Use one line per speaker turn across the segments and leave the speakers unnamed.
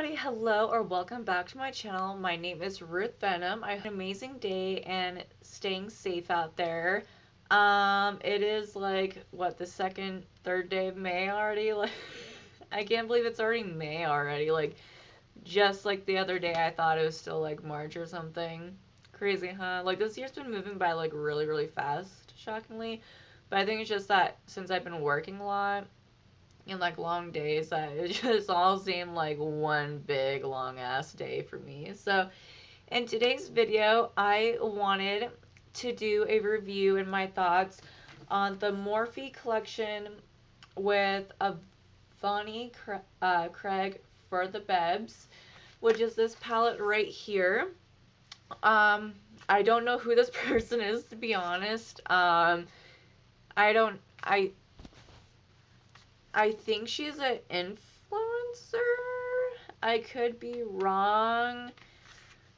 everybody, hello or welcome back to my channel. My name is Ruth Venom. I had an amazing day and staying safe out there. It is like, what, the second, third day of May already? Like, I can't believe it's already May already. Like, just like the other day I thought it was still like March or something. Crazy, huh? Like, this year's been moving by like really, really fast, shockingly. But I think it's just that since I've been working a lot, in like long days that it just all seemed like one big long ass day for me. So in today's video I wanted to do a review and my thoughts on the Morphe collection with Avani Gregg for the BEBS, which is this palette right here. I don't know who this person is, to be honest. I think she's an influencer. I could be wrong,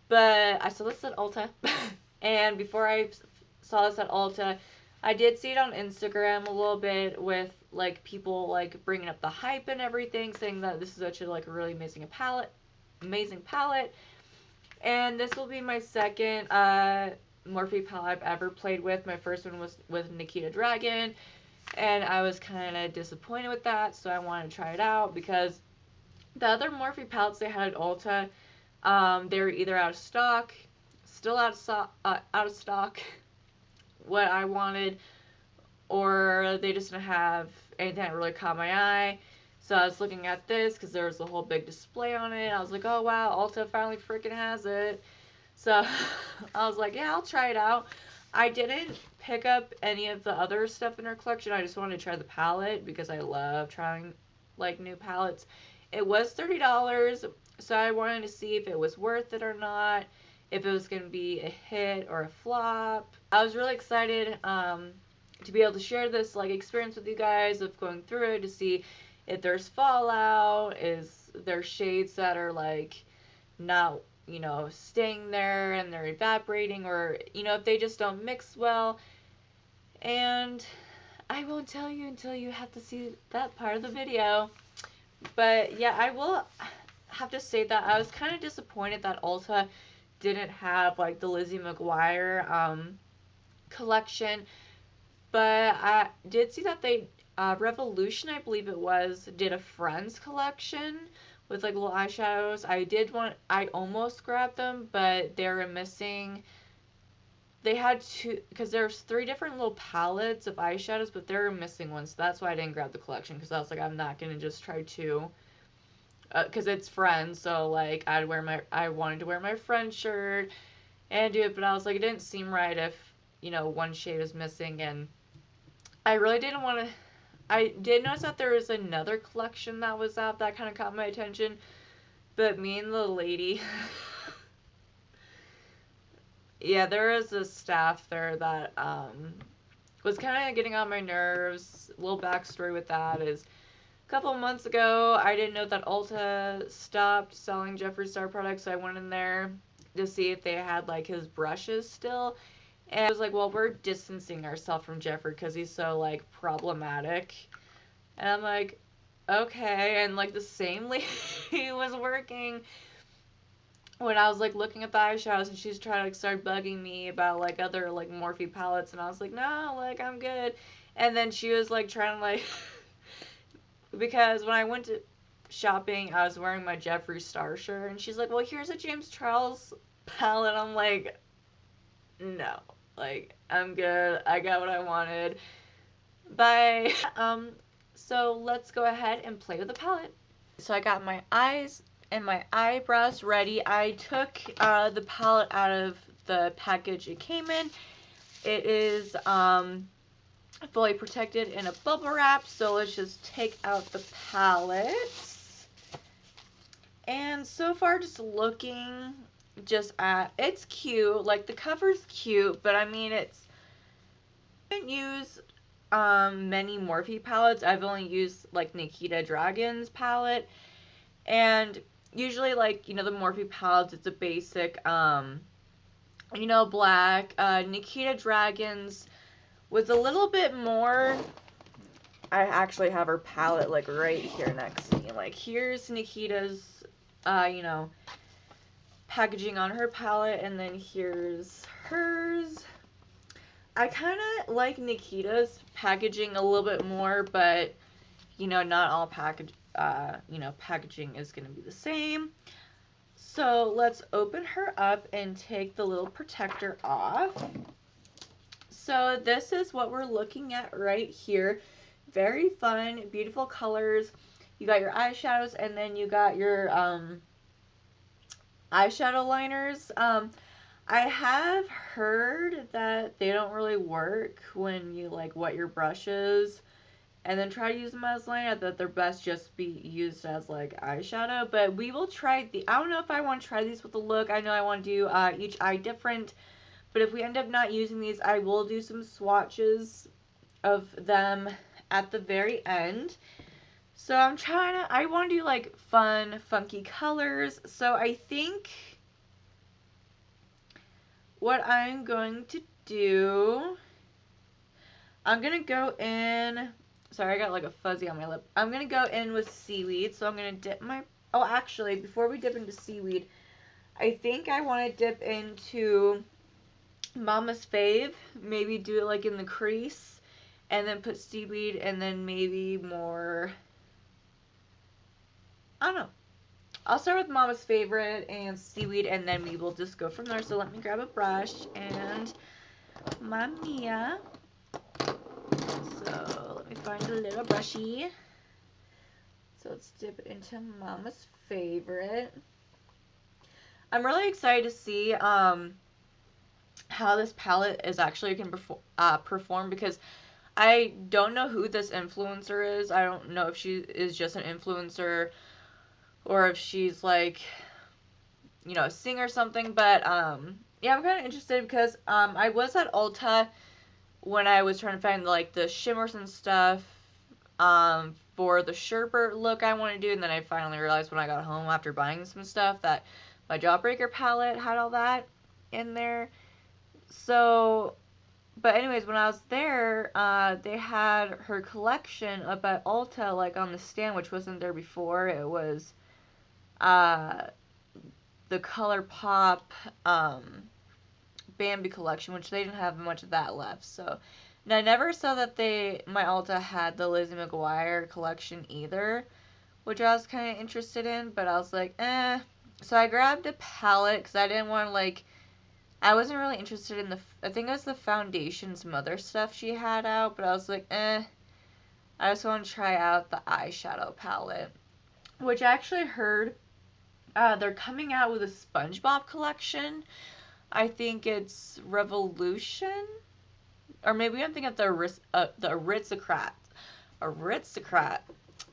but I saw this at Ulta. And before I saw this at Ulta, I did see it on Instagram a little bit with like people like bringing up the hype and everything, saying that this is actually like a really amazing palette. And this will be my second Morphe palette I've ever played with. My first one was with Nikita Dragon, and I was kind of disappointed with that, so I wanted to try it out because the other Morphe palettes they had at Ulta, they were either out of stock, still out of stock, what I wanted, or they just didn't have anything that really caught my eye. So I was looking at this because there was a whole big display on it. I was like, oh wow, Ulta finally freaking has it. So I was like, yeah, I'll try it out. I didn't pick up any of the other stuff in her collection. I just wanted to try the palette because I love trying like new palettes. It was $30, so I wanted to see if it was worth it or not, if it was going to be a hit or a flop. I was really excited to be able to share this like experience with you guys of going through it, to see if there's fallout, is there shades that are like not, you know, staying there and they're evaporating, or, you know, if they just don't mix well. And I won't tell you until you have to see that part of the video. But yeah, I will have to say that I was kind of disappointed that Ulta didn't have like the Lizzie McGuire collection. But I did see that they, Revolution, I believe it was, did a Friends collection with like little eyeshadows. I almost grabbed them, but they were missing. They had two, because there's 3 different little palettes of eyeshadows, but they were missing one, so that's why I didn't grab the collection, because I was like, I'm not gonna just try to, because it's Friends, so like I wanted to wear my Friends shirt and do it, but I was like, it didn't seem right if, you know, one shade was missing, and I really didn't want to. I did notice that there was another collection that was out that kind of caught my attention, but me and the lady, yeah, there was a staff there that was kind of getting on my nerves. A little backstory with that is, a couple of months ago, I didn't know that Ulta stopped selling Jeffree Star products, so I went in there to see if they had like his brushes still. And I was like, well, we're distancing ourselves from Jeffree because he's so, like, problematic. And I'm like, okay. And, like, the same lady was working when I was, like, looking at the eyeshadows, and she's trying to, like, start bugging me about, like, other, like, Morphe palettes. And I was like, no, like, I'm good. And then she was, like, trying to, like, because when I went to shopping, I was wearing my Jeffree Star shirt. And she's like, well, here's a James Charles palette. I'm like, no. Like, I'm good. I got what I wanted. Bye. So let's go ahead and play with the palette. So I got my eyes and my eyebrows ready. I took the palette out of the package it came in. It is fully protected in a bubble wrap. So let's just take out the palette. And so far, just looking just at, it's cute, like the cover's cute, but I mean, I haven't used many Morphe palettes. I've only used like Nikita Dragon's palette, and usually, like, you know, the Morphe palettes, it's a basic you know, black. Nikita Dragon's was a little bit more. I actually have her palette like right here next to me. Like, here's Nikita's you know, packaging on her palette, and then here's hers. I kind of like Nikita's packaging a little bit more, but, you know, not all packaging is going to be the same. So let's open her up and take the little protector off. So this is what we're looking at right here. Very fun, beautiful colors. You got your eyeshadows, and then you got your eyeshadow liners. I have heard that they don't really work when you like wet your brushes and then try to use them as liner, that they're best just be used as like eyeshadow. But we will try I don't know if I want to try these with the look. I know I want to do each eye different, but if we end up not using these, I will do some swatches of them at the very end. So I want to do like fun, funky colors. So I think what I'm going to do, I'm going to go in, sorry, I got like a fuzzy on my lip. I'm going to go in with seaweed. So I'm going to dip oh, actually, before we dip into seaweed, I think I want to dip into Mama's Fave. Maybe do it like in the crease, and then put seaweed, and then maybe more, I don't know. I'll start with Mama's Favorite and seaweed, and then we will just go from there. So let me grab a brush and Mamma Mia. So let me find a little brushy. So let's dip it into Mama's Favorite. I'm really excited to see how this palette is actually can perform, because I don't know who this influencer is. I don't know if she is just an influencer or if she's like, you know, a singer or something. But yeah, I'm kind of interested because I was at Ulta when I was trying to find like the shimmers and stuff for the sherbet look I want to do, and then I finally realized when I got home after buying some stuff that my Jawbreaker palette had all that in there. So, but anyways, when I was there, they had her collection up at Ulta, like on the stand, which wasn't there before. It was the ColourPop Bambi collection, which they didn't have much of that left. So, and I never saw that my Ulta had the Lizzie McGuire collection either, which I was kind of interested in, but I was like, eh. So I grabbed a palette because I didn't want to like, I wasn't really interested in I think it was the Foundations Mother stuff she had out, but I was like, eh. I just want to try out the eyeshadow palette, which I actually heard they're coming out with a SpongeBob collection. I think it's Revolution, or maybe I'm thinking of the Aristocrat.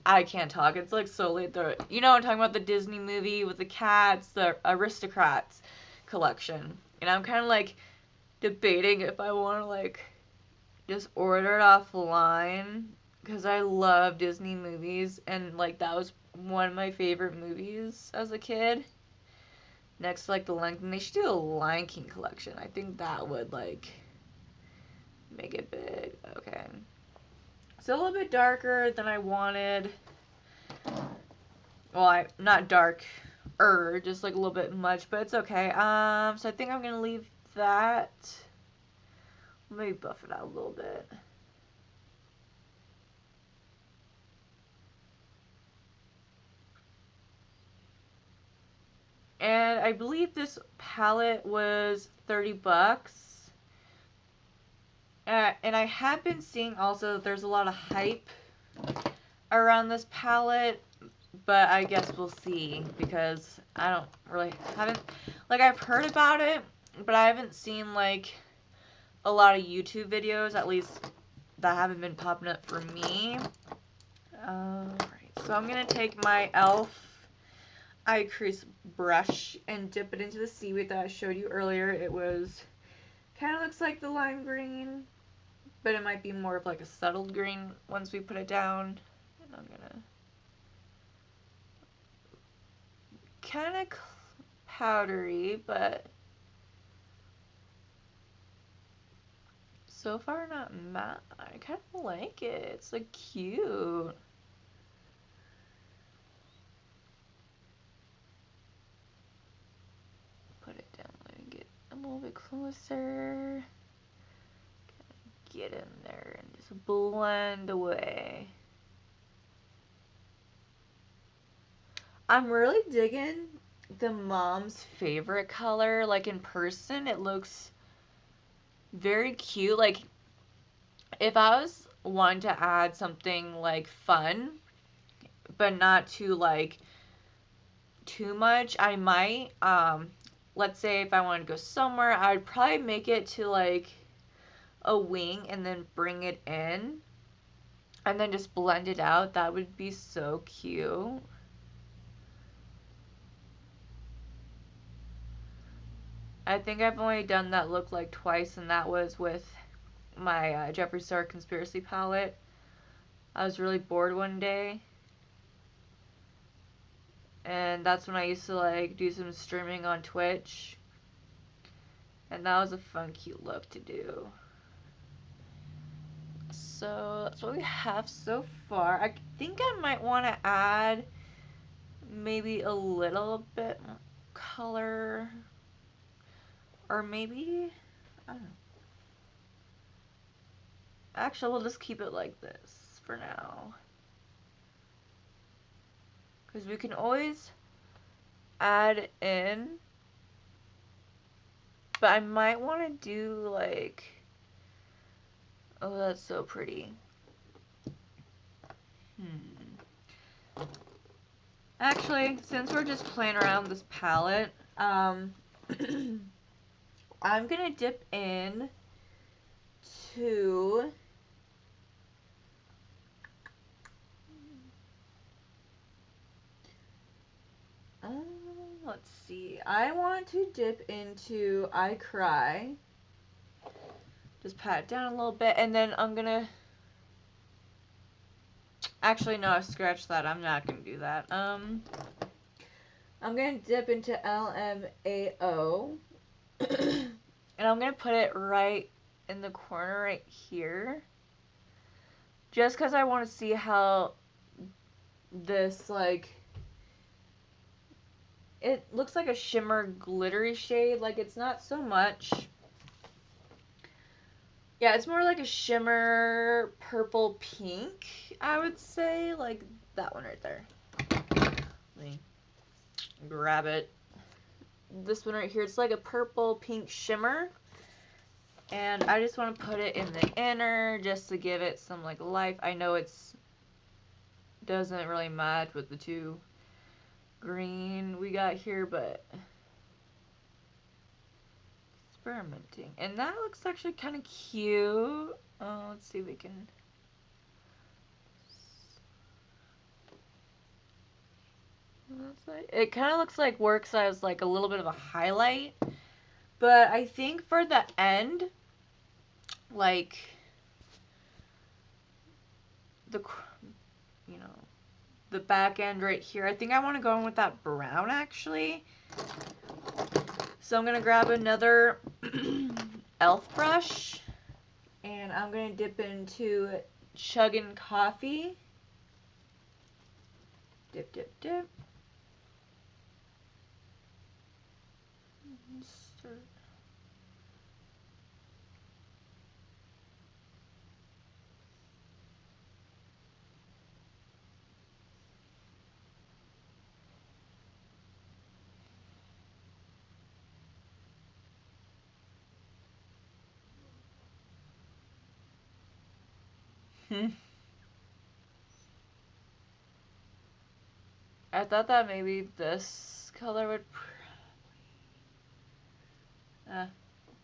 I can't talk. It's like so late. You know, I'm talking about the Disney movie with the cats, the Aristocrats collection. And I'm kind of like debating if I want to like just order it offline, because I love Disney movies, and like that was one of my favorite movies as a kid. Next to like the Lion King, they should do a Lion King collection. I think that would like make it big. Okay, so a little bit darker than I wanted. Well, not dark, just like a little bit much, but it's okay. So I think I'm gonna leave that. Maybe buff it out a little bit. And I believe this palette was $30. And I have been seeing also that there's a lot of hype around this palette, but I guess we'll see, because I haven't, like, I've heard about it, but I haven't seen like a lot of YouTube videos, at least that haven't been popping up for me. Alright, so I'm gonna take my e.l.f. eye crease brush and dip it into the seaweed that I showed you earlier. It was kind of looks like the lime green, but it might be more of like a settled green once we put it down. And I'm gonna kind of powdery, but so far not matte. I kind of like it. It's like cute. bit closer. Get in there and just blend away. I'm really digging the mom's favorite color. Like in person, it looks very cute. Like if I was wanting to add something like fun, but not too like too much, I might let's say if I wanted to go somewhere, I'd probably make it to like a wing and then bring it in and then just blend it out. That would be so cute. I think I've only done that look like twice, and that was with my Jeffree Star Conspiracy palette. I was really bored one day, and that's when I used to like do some streaming on Twitch, and that was a fun, cute look to do. So that's what we have so far. I think I might want to add maybe a little bit more color, or maybe, I don't know. Actually, we'll just keep it like this for now. Because we can always add in. But I might want to do like... Oh, that's so pretty. Actually, since we're just playing around with this palette, I'm going to dip in to... let's see. I want to dip into I Cry. Just pat it down a little bit, and then I'm gonna... Actually, no, I scratched that. I'm not gonna do that. I'm gonna dip into LMAO, and I'm gonna put it right in the corner right here. Just because I want to see how this, like... It looks like a shimmer glittery shade. Like, it's not so much. Yeah, it's more like a shimmer purple pink, I would say. Like that one right there. Let me grab it. This one right here, it's like a purple pink shimmer. And I just want to put it in the inner just to give it some like life. I know it's doesn't really match with the two green we got here, but experimenting. And that looks actually kind of cute. Let's see if we can... It kind of looks like works as like a little bit of a highlight. But I think for the end, like the, you know, the back end right here, I think I want to go in with that brown actually. So I'm going to grab another e.l.f. brush, and I'm going to dip into Chuggin' Coffee. Dip, dip, dip. Start. I thought that maybe this color would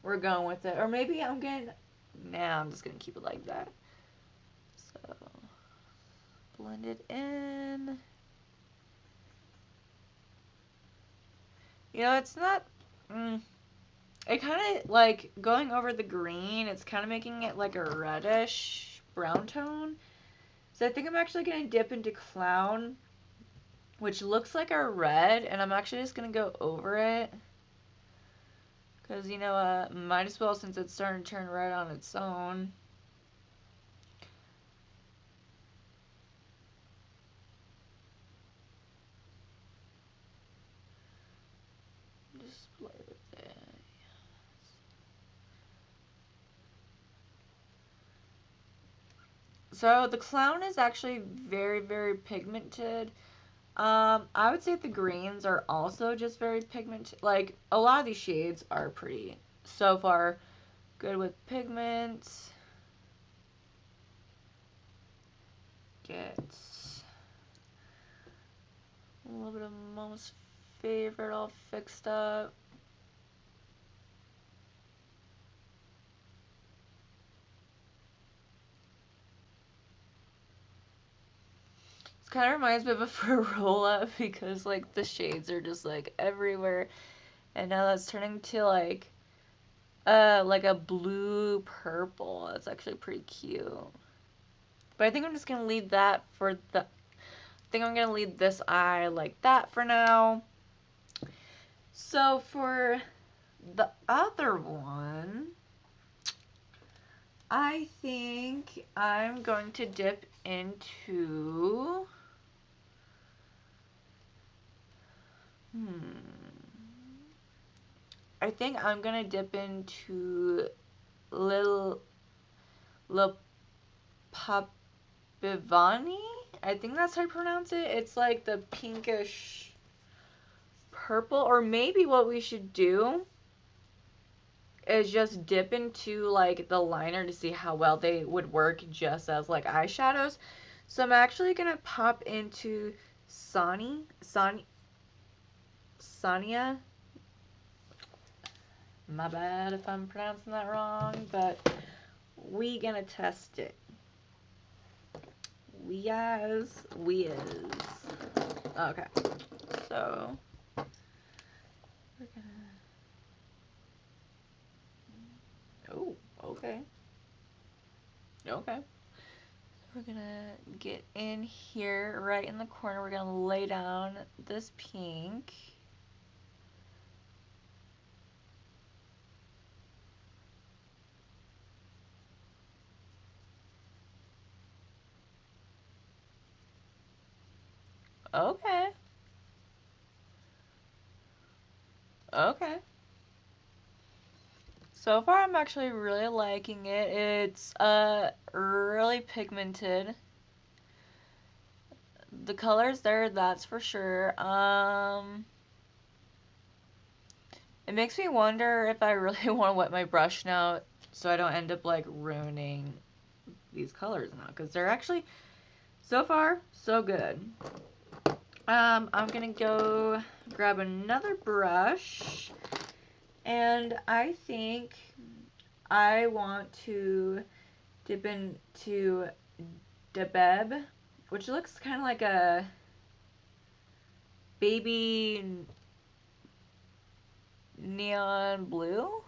we're going with it. Or maybe I'm going to... Nah, I'm just going to keep it like that. So, blend it in. You know, it's not... it kind of, like, going over the green, it's kind of making it like a reddish brown tone. So I think I'm actually going to dip into Clown, which looks like a red, and I'm actually just going to go over it. Because, you know, might as well since it's starting to turn red on its own. Just play with it. So the clown is actually very, very pigmented. I would say the greens are also just very pigmented. Like, a lot of these shades are pretty, so far, good with pigments. Get a little bit of Mom's favorite all fixed up. This kind of reminds me of a Farola because like the shades are just like everywhere, and now that's turning to like a blue purple. That's actually pretty cute. But I think I'm just gonna leave that for the. I think I'm gonna leave this eye like that for now. So for the other one, I think I'm going to dip into I think I'm gonna dip into Lil Papivani. I think that's how you pronounce it. It's like the pinkish purple, or maybe what we should do is just dip into like the liner to see how well they would work just as like eyeshadows. So I'm actually gonna pop into Sonia. My bad if I'm pronouncing that wrong, but we gonna test it. We is. Okay, so we're gonna. Oh, okay. Okay. We're gonna get in here, right in the corner. We're gonna lay down this pink. Okay. Okay. So far, I'm actually really liking it. It's really pigmented. The color's there, that's for sure. It makes me wonder if I really want to wet my brush now, so I don't end up like ruining these colors now, because they're actually so far so good. I'm gonna go grab another brush, and I think I want to dip into BEBS, which looks kind of like a baby neon blue.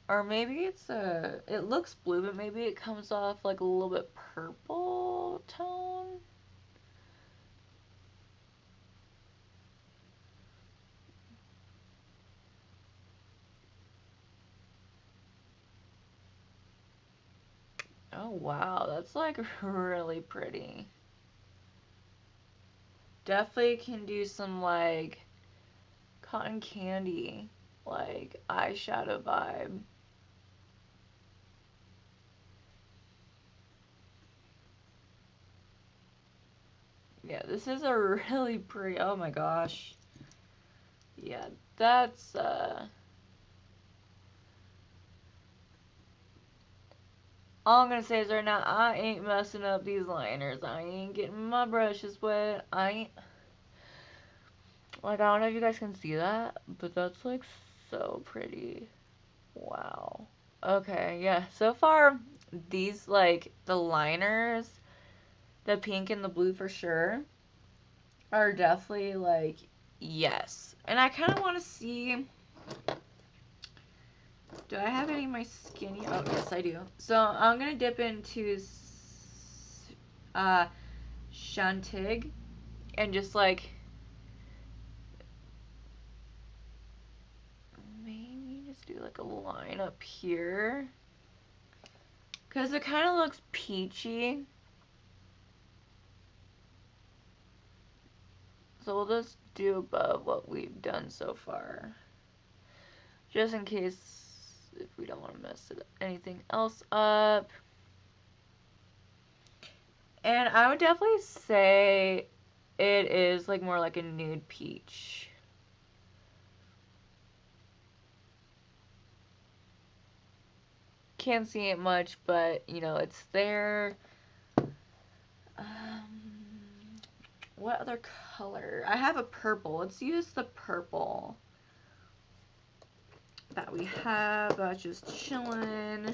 Or maybe it looks blue, but maybe it comes off like a little bit purple tone. Oh wow, that's like really pretty. Definitely can do some like cotton candy, like eyeshadow vibe. Yeah, this is a really pretty, oh my gosh. Yeah, that's all I'm gonna say is right now, I ain't messing up these liners. I ain't getting my brushes wet. I ain't, like, I don't know if you guys can see that, but that's like so pretty. Wow. Okay, yeah, so far, these, like, the liners, the pink and the blue for sure, are definitely, like, yes. And I kind of want to see, do I have any of my skinny? Oh, yes, I do. So I'm going to dip into Shantig and just, like, maybe just do, like, a line up here. Because it kind of looks peachy. So we'll just do above what we've done so far. Just in case if we don't want to mess anything else up. And I would definitely say it is like more like a nude peach. Can't see it much, but you know, it's there. What other color? I have a purple. Let's use the purple that we have. That's just chilling.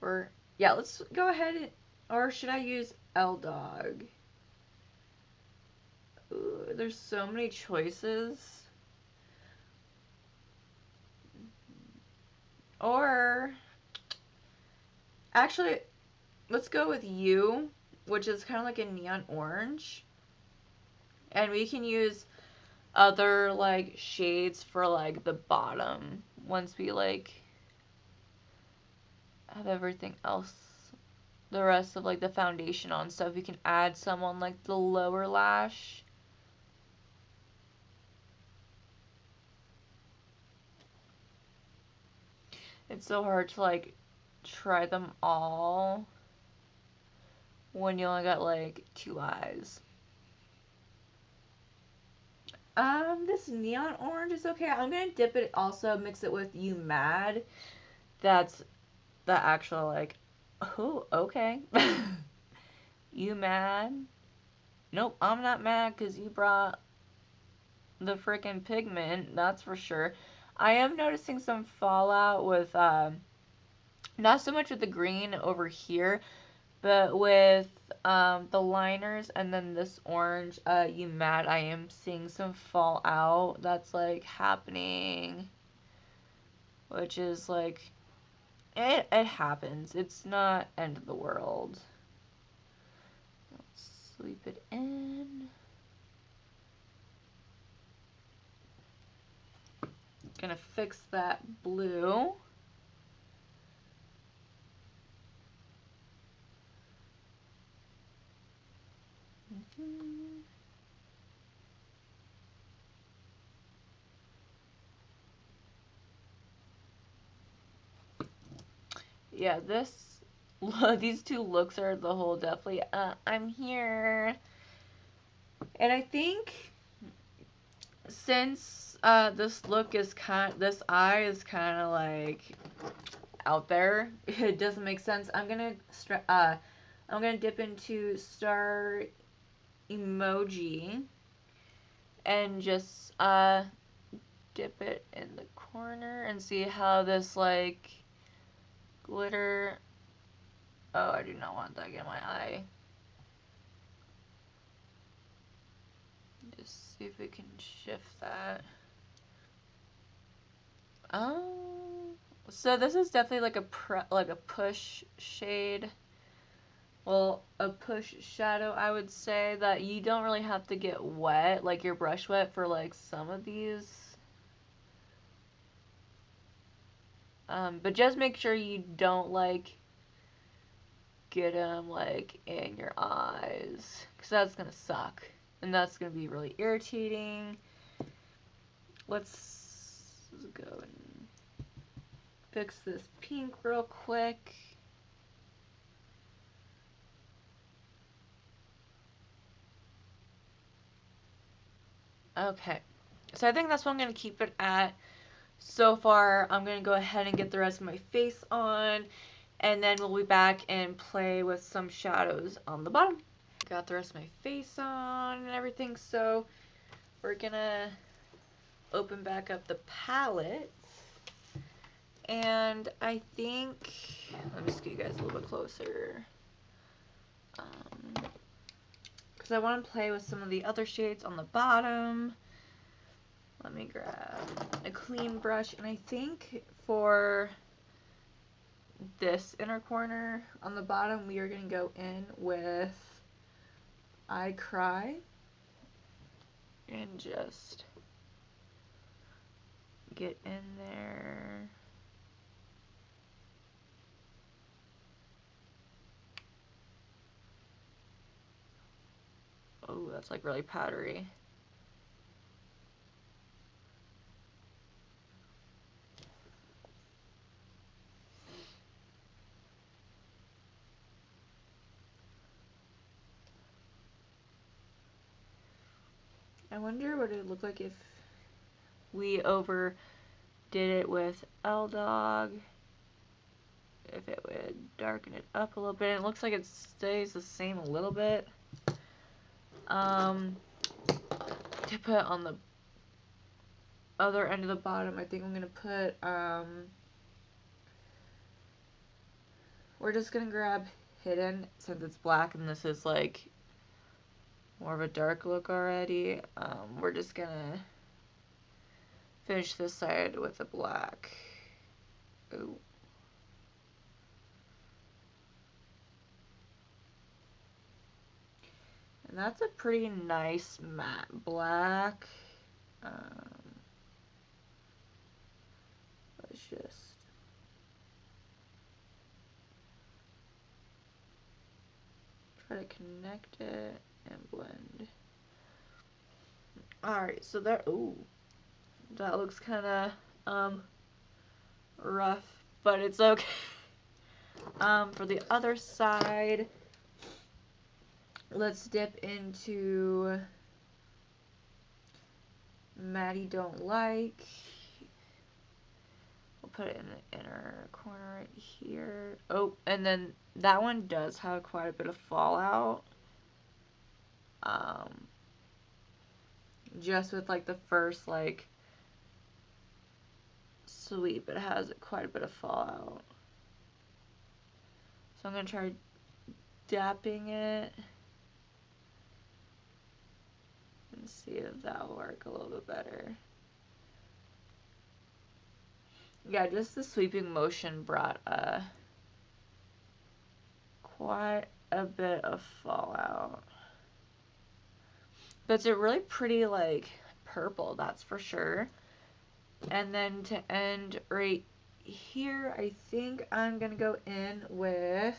Or, yeah, let's go ahead. Or should I use L Dog? Ooh, there's so many choices. Or, actually, let's go with You, which is kind of like a neon orange. And we can use other, like, shades for, like, the bottom once we, like, have everything else, the rest of, like, the foundation on. So if you can add some on, like, the lower lash. It's so hard to, like, try them all when you only got, like, 2 eyes. This neon orange is okay. I'm gonna dip it, also mix it with You Mad. That's the actual, like, oh, okay. You mad? Nope, I'm not mad because you brought the freaking pigment, that's for sure. I am noticing some fallout with, not so much with the green over here, but with the liners and then this orange, You Mad, I am seeing some fallout that's, like, happening, which is, like, it happens. It's not end of the world. Let's sweep it in. Gonna fix that blue. Yeah, these two looks are the whole definitely, I'm here. And I think since this eye is kind of like out there, it doesn't make sense. I'm gonna dip into Star Emoji and just dip it in the corner and see how this, like, glitter. Oh, I do not want that in my eye. Just see if we can shift that. Oh, so this is definitely like a push shade. Well, a push shadow, I would say, that you don't really have to get wet, like your brush wet, for, like, some of these. But just make sure you don't, like, get them, like, in your eyes, because that's gonna suck, and that's gonna be really irritating. Let's go and fix this pink real quick. Okay, so I think that's what I'm gonna keep it at. So far, I'm going to go ahead and get the rest of my face on, and then we'll be back and play with some shadows on the bottom. Got the rest of my face on and everything, so we're going to open back up the palette. And I think, let me just get you guys a little bit closer, because I want to play with some of the other shades on the bottom. Let me grab a clean brush, and I think for this inner corner on the bottom, we are going to go in with I Cry and just get in there. Oh, that's like really powdery. I wonder what it would look like if we overdid it with L-Dog. If it would darken it up a little bit. It looks like it stays the same a little bit. To put on the other end of the bottom, I think I'm gonna put, we're just gonna grab Hidden, since it's black and this is like more of a dark look already. We're just gonna finish this side with a black. Ooh. And that's a pretty nice matte black. Let's just try to connect it and blend. Alright, so there, ooh, that looks kind of rough, but it's okay. For the other side, let's dip into Maddie Don't Like. We'll put it in the inner corner right here. Oh, and then that one does have quite a bit of fallout. Just with like the first like sweep, it has quite a bit of fallout. So I'm gonna try dapping it and see if that'll work a little bit better. Yeah, just the sweeping motion brought quite a bit of fallout. But it's a really pretty like purple, that's for sure. And then to end right here, I think I'm gonna go in with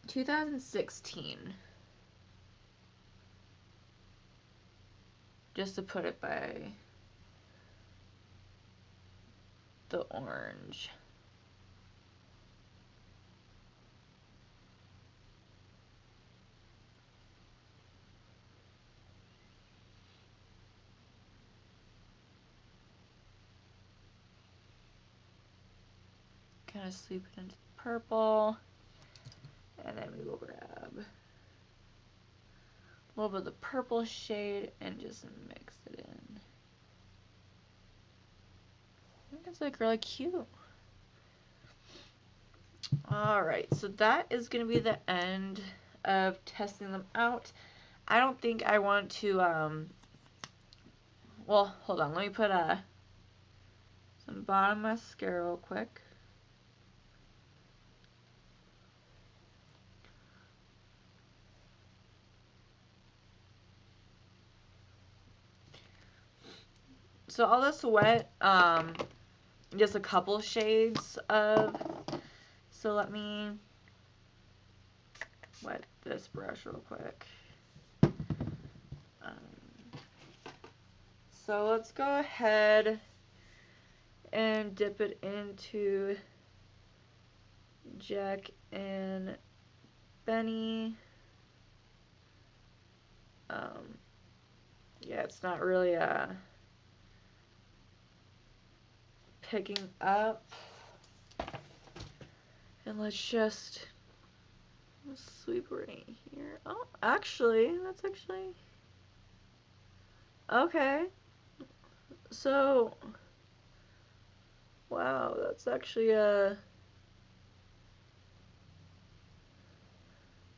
2016. Just to put it by the orange. Kind of sweep it into the purple. And then we will grab a little bit of the purple shade and just mix it in. I think it's like really cute. Alright, so that is going to be the end of testing them out. I don't think I want to, well, hold on, let me put some bottom mascara real quick. So all this wet, just a couple shades of, so let me wet this brush real quick. So let's go ahead and dip it into Jack and Benny. Yeah, it's not really picking up. And let's just sweep right here. Oh, actually, that's actually okay. So, wow, that's actually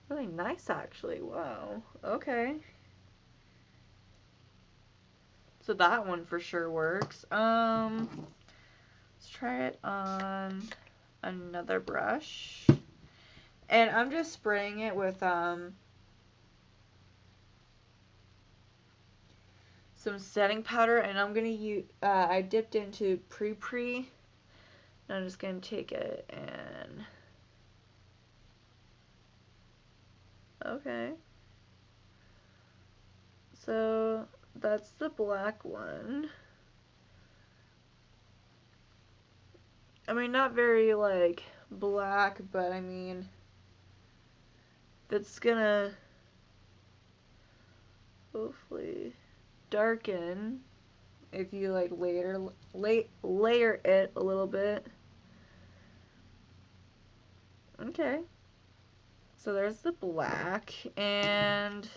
really nice, actually. Wow. Okay. So that one for sure works. Let's try it on another brush. And I'm just spraying it with some setting powder, and I'm gonna use, I dipped into Pre, and I'm just gonna take it and, okay. So that's the black one. I mean, not very like black, but I mean, that's gonna hopefully darken if you like layer it a little bit. Okay. So there's the black, and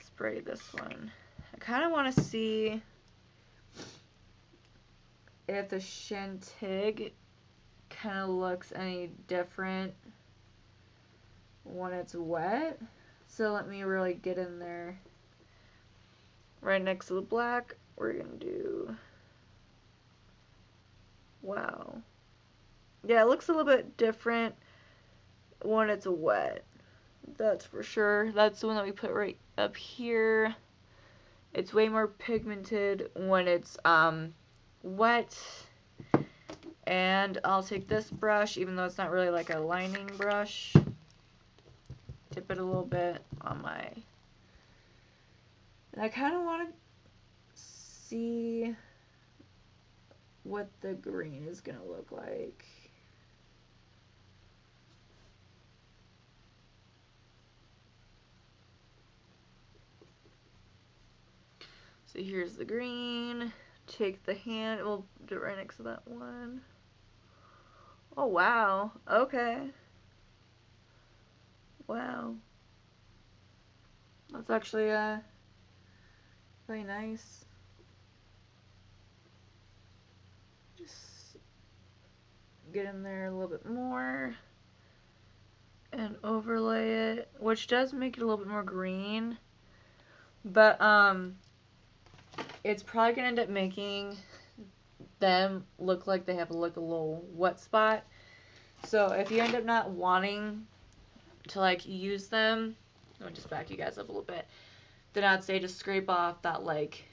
spray this one. I kind of want to see if the Shintig kind of looks any different when it's wet. So let me really get in there. Right next to the black, we're going to do, wow. Yeah, it looks a little bit different when it's wet. That's for sure. That's the one that we put right up here. It's way more pigmented when it's wet. And I'll take this brush, even though it's not really like a lining brush. Dip it a little bit on my... And I kind of want to see what the green is going to look like. So here's the green. Take the hand, we'll do it right next to that one. Oh wow, okay. Wow. That's actually really nice. Just get in there a little bit more and overlay it, which does make it a little bit more green. But it's probably gonna end up making them look like they have like a little wet spot. So if you end up not wanting to like use them, let me just back you guys up a little bit, then I'd say just scrape off that like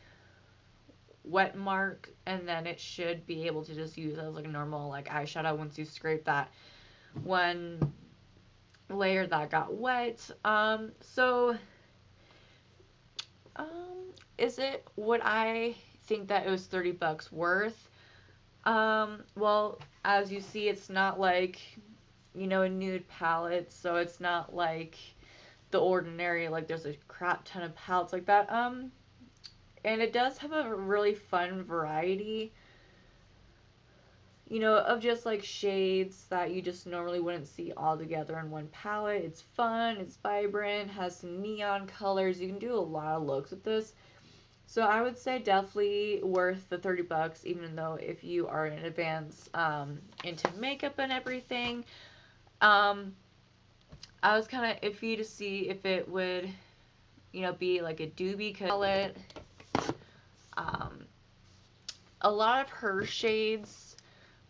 wet mark, and then it should be able to just use as like a normal like eyeshadow once you scrape that one layer that got wet. Is it, would I think that it was 30 bucks worth? Well, as you see, it's not like, you know, a nude palette, so it's not like the ordinary, like there's a crap ton of palettes like that. And it does have a really fun variety, you know, of just like shades that you just normally wouldn't see all together in one palette. It's fun, it's vibrant, has some neon colors. You can do a lot of looks with this. So I would say definitely worth the 30 bucks, even though if you are in advance into makeup and everything. I was kind of iffy to see if it would, you know, be like a doobie palette. A lot of her shades,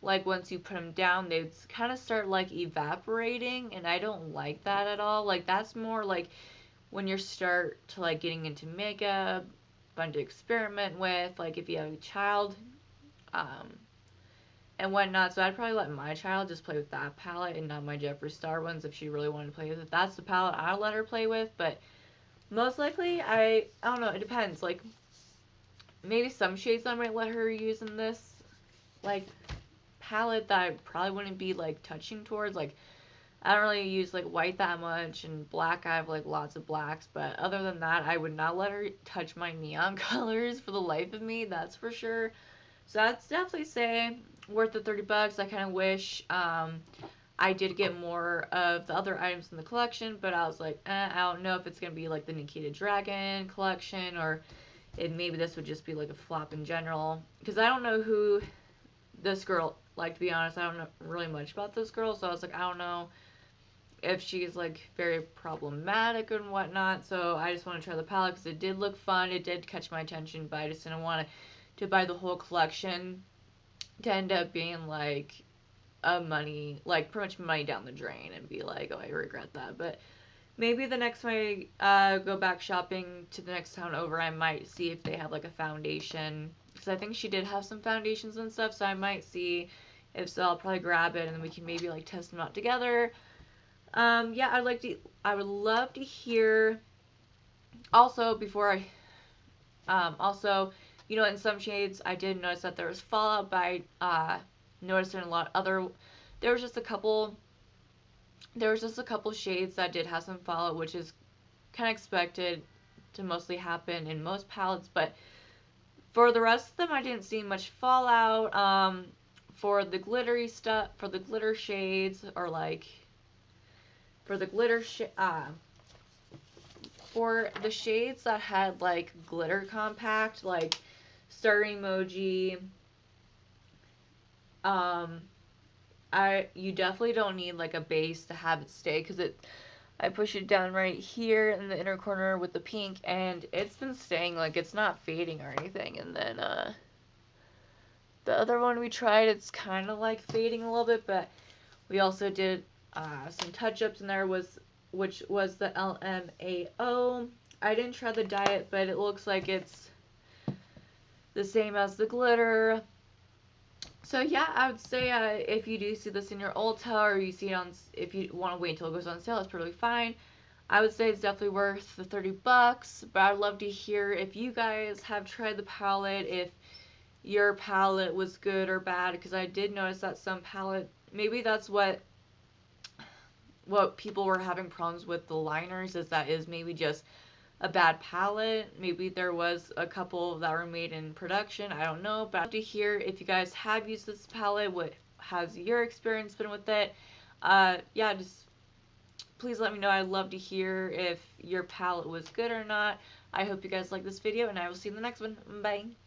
like once you put them down, they kind of start like evaporating, and I don't like that at all. Like that's more like when you start to like getting into makeup, fun to experiment with, like if you have a child, and whatnot. So I'd probably let my child just play with that palette and not my Jeffree Star ones if she really wanted to play with it. That's the palette I'll let her play with, but most likely, I don't know, it depends. Like, maybe some shades I might let her use in this, like, palette that I probably wouldn't be, like, touching towards. Like, I don't really use, like, white that much, and black, I have, like, lots of blacks. But other than that, I would not let her touch my neon colors for the life of me, that's for sure. So I'd definitely say worth the 30 bucks. I kind of wish I did get more of the other items in the collection, but I was like, I don't know if it's going to be like the Nikita Dragon collection, or maybe this would just be like a flop in general, because I don't know who this girl, like, to be honest, I don't know really much about this girl, so I was like, I don't know if she's like very problematic and whatnot. So I just want to try the palette because it did look fun, it did catch my attention, but I just didn't want to buy the whole collection to end up being like money, like pretty much money down the drain, and be like, oh, I regret that. But maybe the next time I go back shopping to the next town over, I might see if they have like a foundation, because I think she did have some foundations and stuff, so I might see. If so, I'll probably grab it and then we can maybe like test them out together. Yeah, I would love to hear. Also, before I, you know, in some shades, I did notice that there was fallout, but I noticed in a lot other, there was just a couple shades that did have some fallout, which is kind of expected. to mostly happen in most palettes, but for the rest of them, I didn't see much fallout. For the glittery stuff, for the glitter shades, or like for the for the shades that had like glitter compact, like star emoji, you definitely don't need like a base to have it stay, because I push it down right here in the inner corner with the pink, and it's been staying, like it's not fading or anything. And then the other one we tried, it's kind of like fading a little bit, but we also did some touch-ups in there, which was the LMAO. I didn't try the diet, but it looks like it's the same as the glitter. So yeah, I would say if you do see this in your Ulta, or you see it on, if you want to wait until it goes on sale, it's perfectly fine. I would say it's definitely worth the $30, but I'd love to hear if you guys have tried the palette, if your palette was good or bad, because I did notice that some palette, maybe that's what people were having problems with the liners, is that is maybe just a bad palette. Maybe there was a couple that were made in production, I don't know, but I'd love to hear if you guys have used this palette, what has your experience been with it. Yeah, just please let me know. I'd love to hear if your palette was good or not. I hope you guys like this video, and I will see you in the next one. Bye.